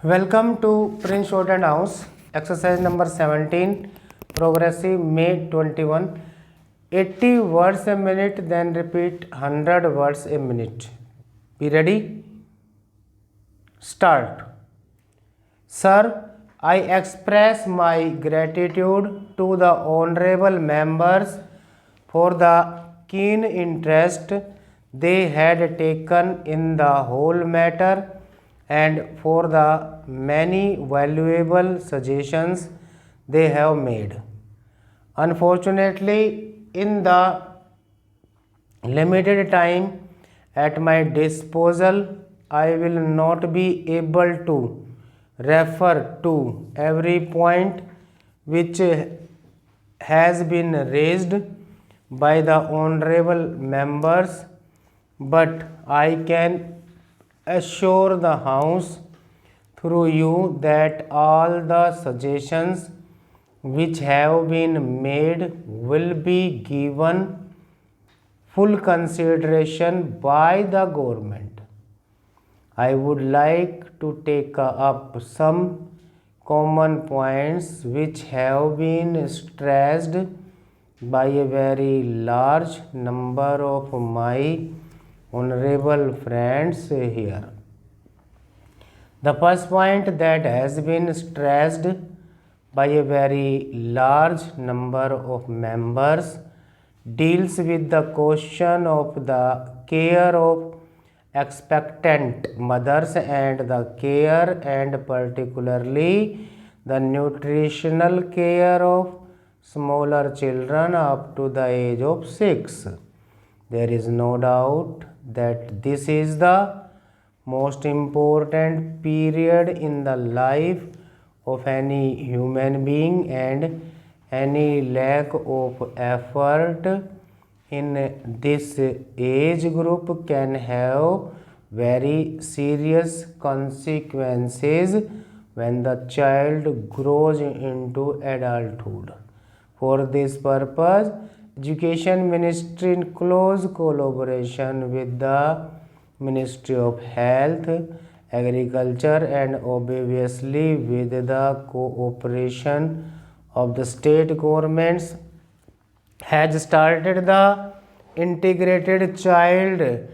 Welcome to Prince Shorthand House, exercise number 17, progressive May 21. 80 words a minute, then repeat 100 words a minute. Be ready? Start. Sir, I express my gratitude to the honorable members for the keen interest they had taken in the whole matter and for the many valuable suggestions they have made. Unfortunately, in the limited time at my disposal, I will not be able to refer to every point which has been raised by the honorable members, but I can assure the House through you that all the suggestions which have been made will be given full consideration by the government. I would like to take up some common points which have been stressed by a very large number of my honorable friends here. The first point that has been stressed by a very large number of members deals with the question of the care of expectant mothers and the care and particularly the nutritional care of smaller children up to the age of 6. There is no doubt that this is the most important period in the life of any human being, and any lack of effort in this age group can have very serious consequences when the child grows into adulthood. For this purpose, Education Ministry in close collaboration with the Ministry of Health, Agriculture and obviously with the cooperation of the state governments has started the integrated child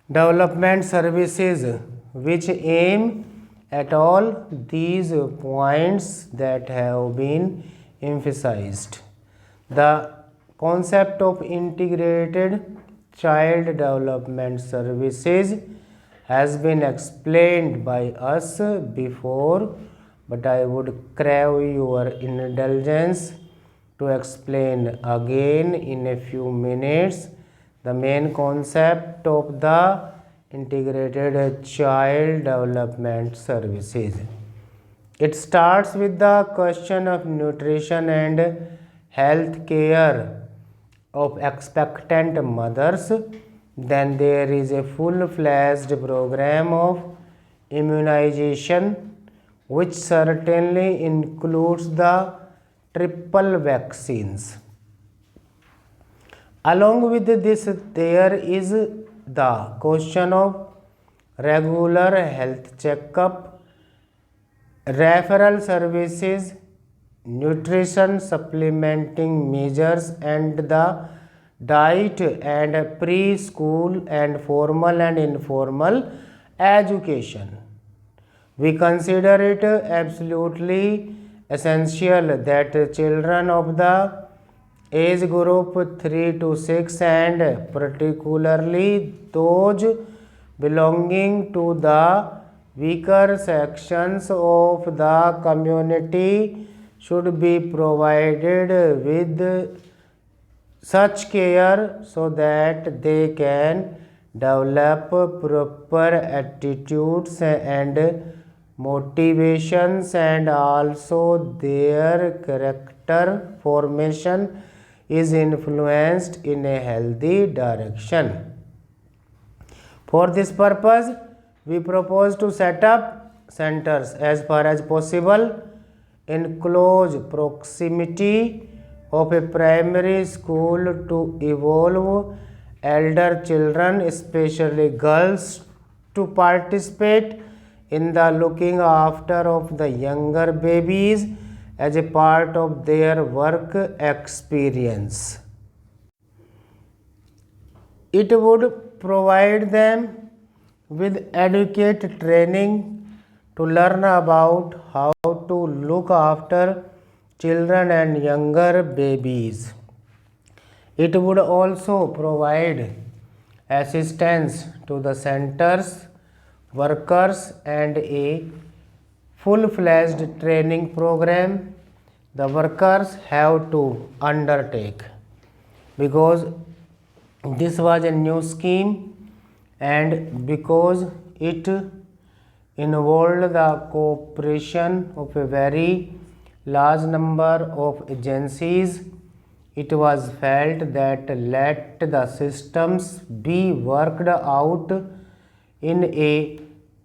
development services which aim at all these points that have been emphasized. The concept of integrated child development services has been explained by us before, but I would crave your indulgence to explain again in a few minutes the main concept of the integrated child development services. It starts with the question of nutrition and health care of expectant mothers. Then there is a full-fledged program of immunization which certainly includes the triple vaccines. Along with this, there is the question of regular health checkup, referral services, nutrition supplementing measures, and the diet and preschool and formal and informal education. We consider it absolutely essential that children of the age group 3 to 6 and particularly those belonging to the weaker sections of the community should be provided with such care so that they can develop proper attitudes and motivations, and also their character formation is influenced in a healthy direction. For this purpose, we propose to set up centers as far as possible in close proximity of a primary school to involve elder children, especially girls, to participate in the looking after of the younger babies as a part of their work experience. It would provide them with adequate training to learn about how to look after children and younger babies. It would also provide assistance to the center's workers and a full-fledged training program the workers have to undertake, because this was a new scheme and because it involved the cooperation of a very large number of agencies. It was felt that let the systems be worked out in a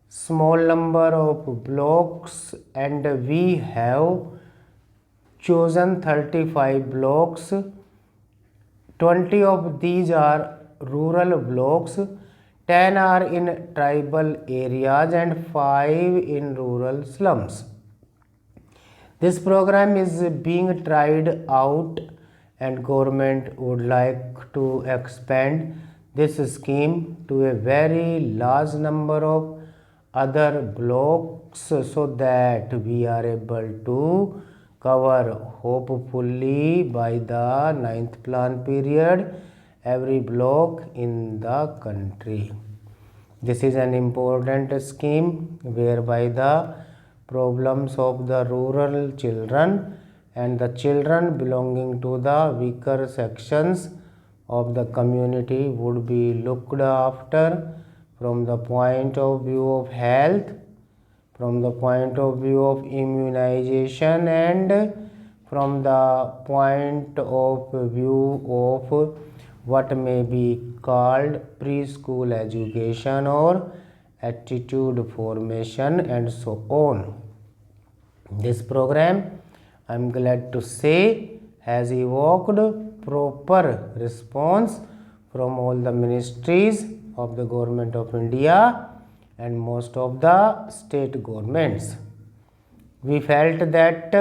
small number of blocks, and we have chosen 35 blocks. 20 of these are rural blocks, 10 are in tribal areas, and 5 in rural slums. This program is being tried out, and government would like to expand this scheme to a very large number of other blocks so that we are able to cover hopefully by the 9th plan period every block in the country. This is an important scheme whereby the problems of the rural children and the children belonging to the weaker sections of the community would be looked after from the point of view of health, from the point of view of immunization, and from the point of view of what may be called preschool education or attitude formation and so on. This program, I am glad to say, has evoked proper response from all the ministries of the Government of India and most of the state governments. We felt that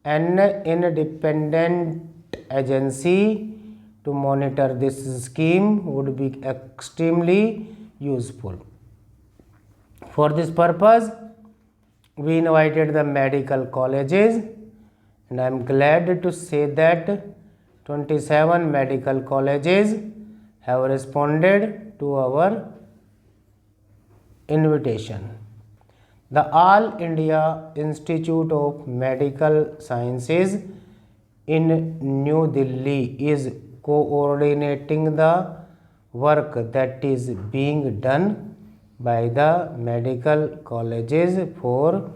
an independent agency to monitor this scheme would be extremely useful. For this purpose, we invited the medical colleges, and I am glad to say that 27 medical colleges have responded to our invitation. The All India Institute of Medical Sciences in New Delhi is coordinating the work that is being done by the medical colleges for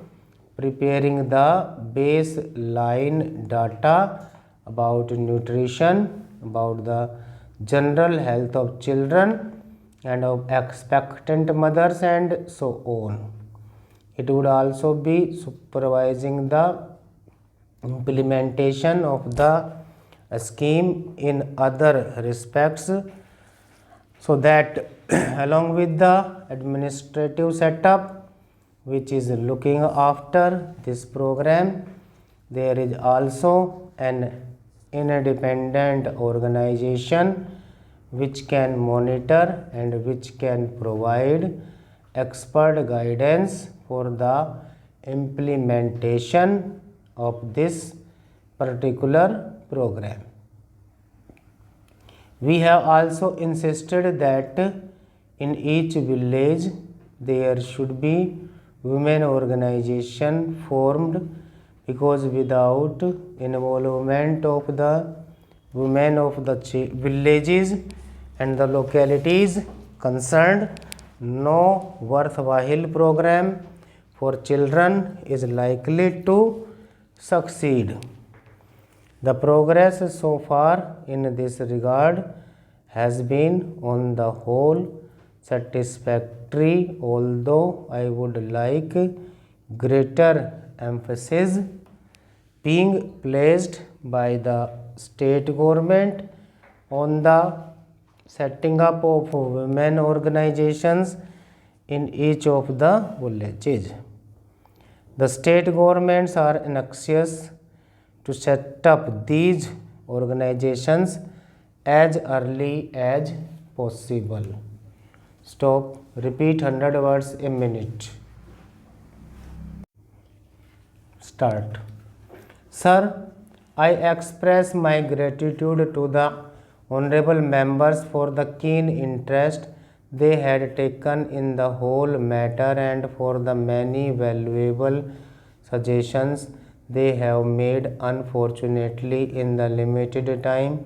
preparing the baseline data about nutrition, about the general health of children and of expectant mothers and so on. It would also be supervising the implementation of the scheme in other respects, so that along with the administrative setup which is looking after this program, there is also an independent organization which can monitor and which can provide expert guidance for the implementation of this particular program. We have also insisted that in each village there should be women organization formed, because without involvement of the women of the villages and the localities concerned, no worthwhile program for children is likely to succeed. The progress so far in this regard has been on the whole satisfactory, although I would like greater emphasis being placed by the state government on the setting up of women organizations in each of the villages. The state governments are anxious to set up these organizations as early as possible. Stop. Repeat 100 words a minute. Start. Sir, I express my gratitude to the honorable members for the keen interest they had taken in the whole matter and for the many valuable suggestions they have made. Unfortunately, in the limited time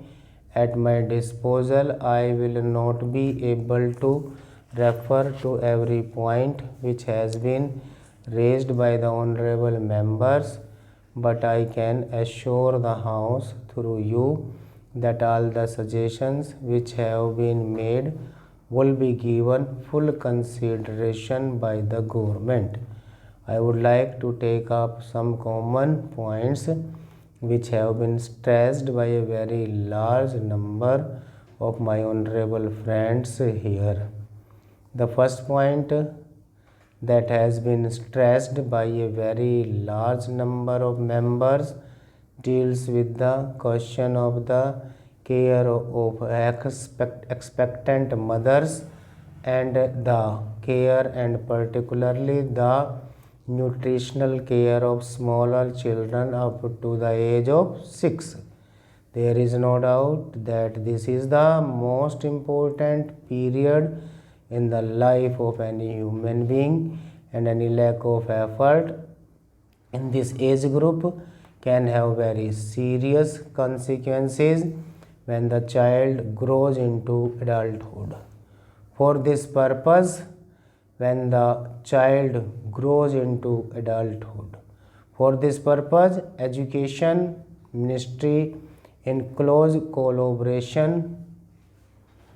at my disposal, I will not be able to refer to every point which has been raised by the honorable members, but I can assure the House through you that all the suggestions which have been made will be given full consideration by the government. I would like to take up some common points which have been stressed by a very large number of my honorable friends here. The first point that has been stressed by a very large number of members deals with the question of the care of expectant mothers and the care and particularly the nutritional care of smaller children up to the age of 6. There is no doubt that this is the most important period in the life of any human being, and any lack of effort in this age group can have very serious consequences when the child grows into adulthood. For this purpose, when the child grows into adulthood, for this purpose, Education Ministry in close collaboration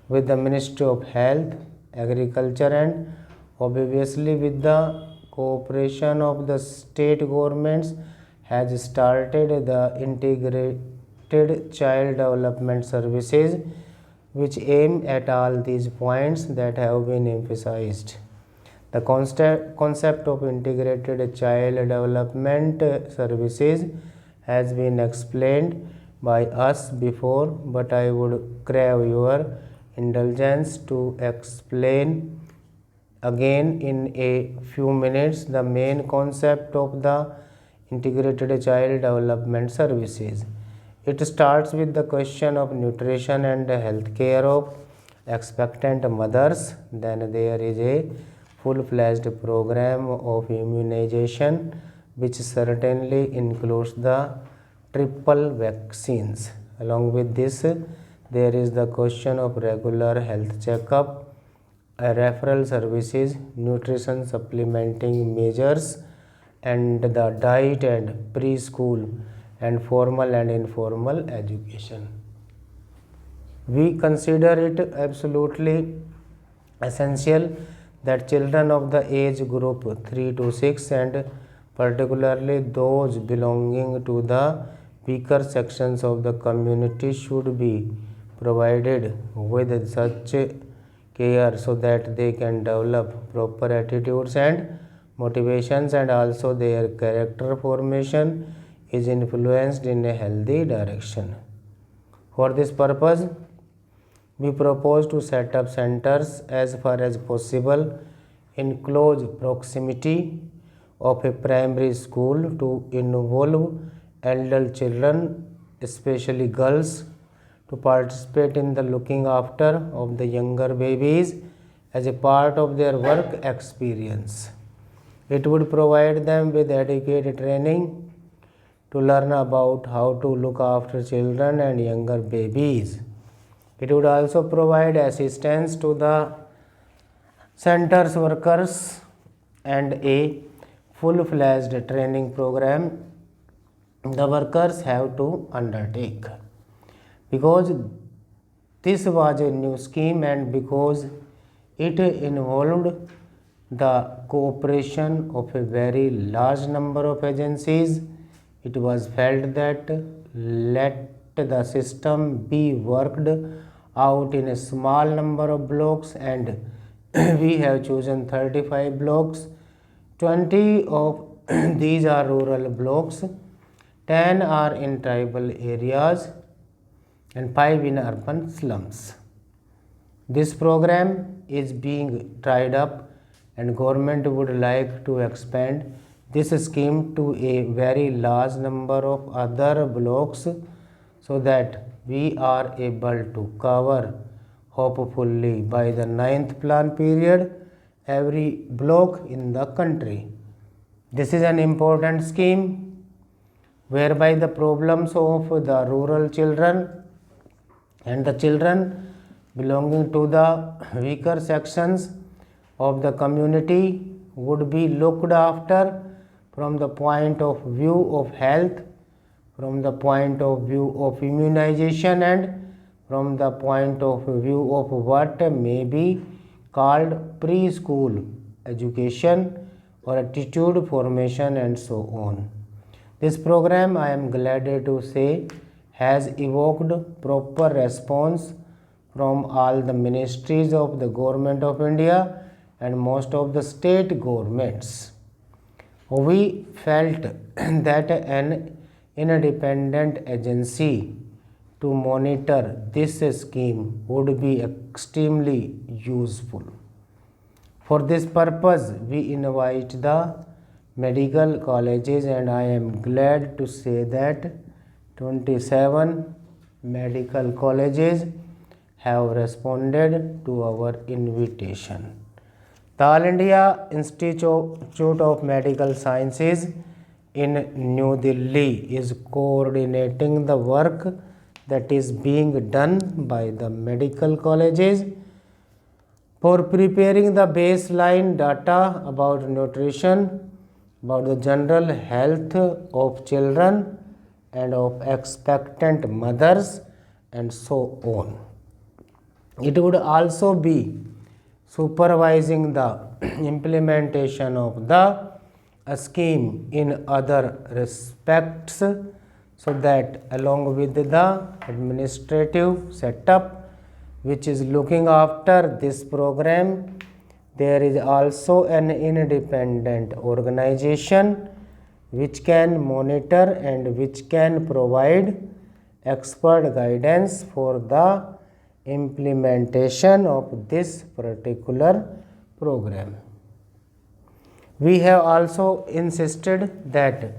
with the Ministry of Health, Agriculture and obviously with the cooperation of the state governments has started the integrated child development services which aim at all these points that have been emphasized. The concept of integrated child development services has been explained by us before, but I would crave your indulgence to explain again in a few minutes the main concept of the integrated child development services. It starts with the question of nutrition and health care of expectant mothers. Then there is a full-fledged program of immunization which certainly includes the triple vaccines. Along with this, there is the question of regular health checkup, referral services, nutrition supplementing measures, and the diet and preschool and formal and informal education. We consider it absolutely essential that children of the age group 3 to 6 and particularly those belonging to the weaker sections of the community should be provided with such care so that they can develop proper attitudes and motivations, and also their character formation is influenced in a healthy direction. For this purpose, we propose to set up centers as far as possible in close proximity of a primary school to involve elder children, especially girls, to participate in the looking after of the younger babies as a part of their work experience. It would provide them with adequate training to learn about how to look after children and younger babies. It would also provide assistance to the center's workers and a full-fledged training program the workers have to undertake. Because this was a new scheme and because it involved the cooperation of a very large number of agencies, it was felt that let the system be worked out in a small number of blocks and we have chosen 35 blocks. 20 of these are rural blocks, 10 are in tribal areas, and 5 in urban slums. This program is being tried up, and government would like to expand this scheme to a very large number of other blocks so that we are able to cover hopefully by the 9th plan period every block in the country. This is an important scheme whereby the problems of the rural children and the children belonging to the weaker sections of the community would be looked after from the point of view of health, from the point of view of immunization, and from the point of view of what may be called preschool education or attitude formation and so on. This program, I am glad to say, has evoked proper response from all the ministries of the Government of India and most of the state governments. We felt that an independent agency to monitor this scheme would be extremely useful. For this purpose, we invite the medical colleges, and I am glad to say that 27 medical colleges have responded to our invitation. The All India Institute of Medical Sciences in New Delhi is coordinating the work that is being done by the medical colleges for preparing the baseline data about nutrition, about the general health of children and of expectant mothers, and so on. It would also be supervising the implementation of the scheme in other respects, so that along with the administrative setup which is looking after this program, there is also an independent organization which can monitor and which can provide expert guidance for the implementation of this particular program. We have also insisted that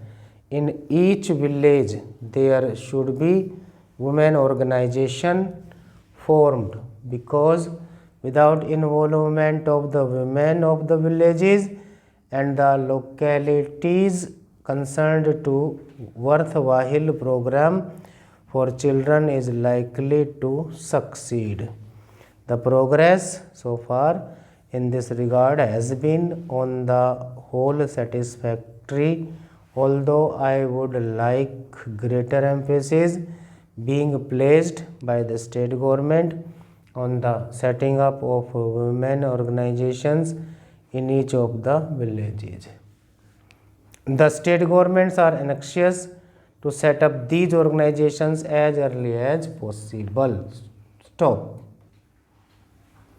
in each village there should be women organization formed, because without involvement of the women of the villages and the localities concerned to worthwhile program for children is likely to succeed. The progress so far in this regard has been on the whole satisfactory, although I would like greater emphasis being placed by the state government on the setting up of women organizations in each of the villages. The state governments are anxious to set up these organizations as early as possible. Stop.